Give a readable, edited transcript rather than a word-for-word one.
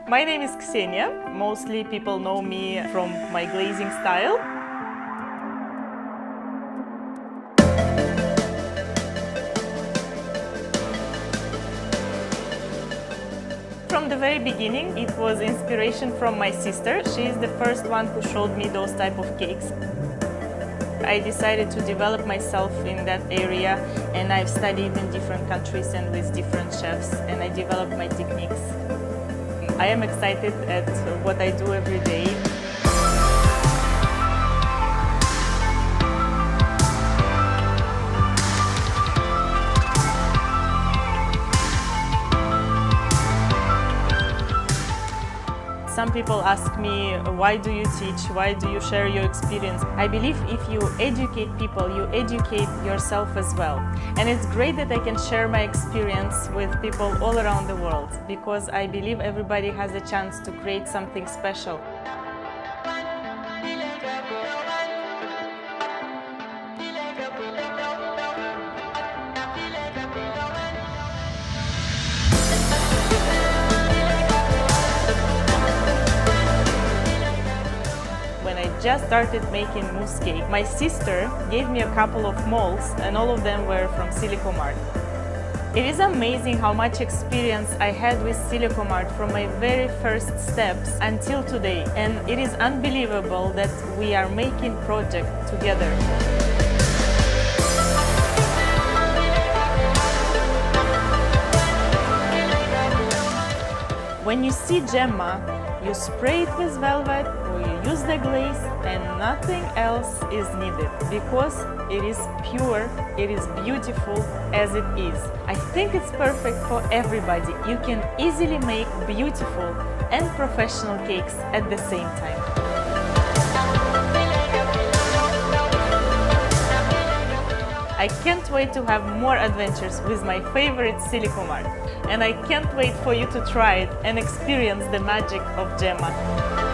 My name is Ksenia. Mostly people know me from my glazing style. From the very beginning, it was inspiration from my sister. She is the first one who showed me those type of cakes. I decided to develop myself in that area, and I've studied in different countries and with different chefs, and I developed my techniques. I am excited at what I do every day. Some people ask me, why do you teach? Why do you share your experience? I believe if you educate people, you educate yourself as well. And it's great that I can share my experience with people all around the world, because I believe everybody has a chance to create something special. When I just started making mousse cake, my sister gave me a couple of molds, and all of them were from Silikomart. It is amazing how much experience I had with Silikomart from my very first steps until today, and it is unbelievable that we are making project together. When you see GEMMA, you spray it with velvet or you use the glaze, and nothing else is needed because it is pure, it is beautiful as it is. I think it's perfect for everybody. You can easily make beautiful and professional cakes at the same time. I can't wait to have more adventures with my favorite Silikomart, and I can't wait for you to try it and experience the magic of GEMMA.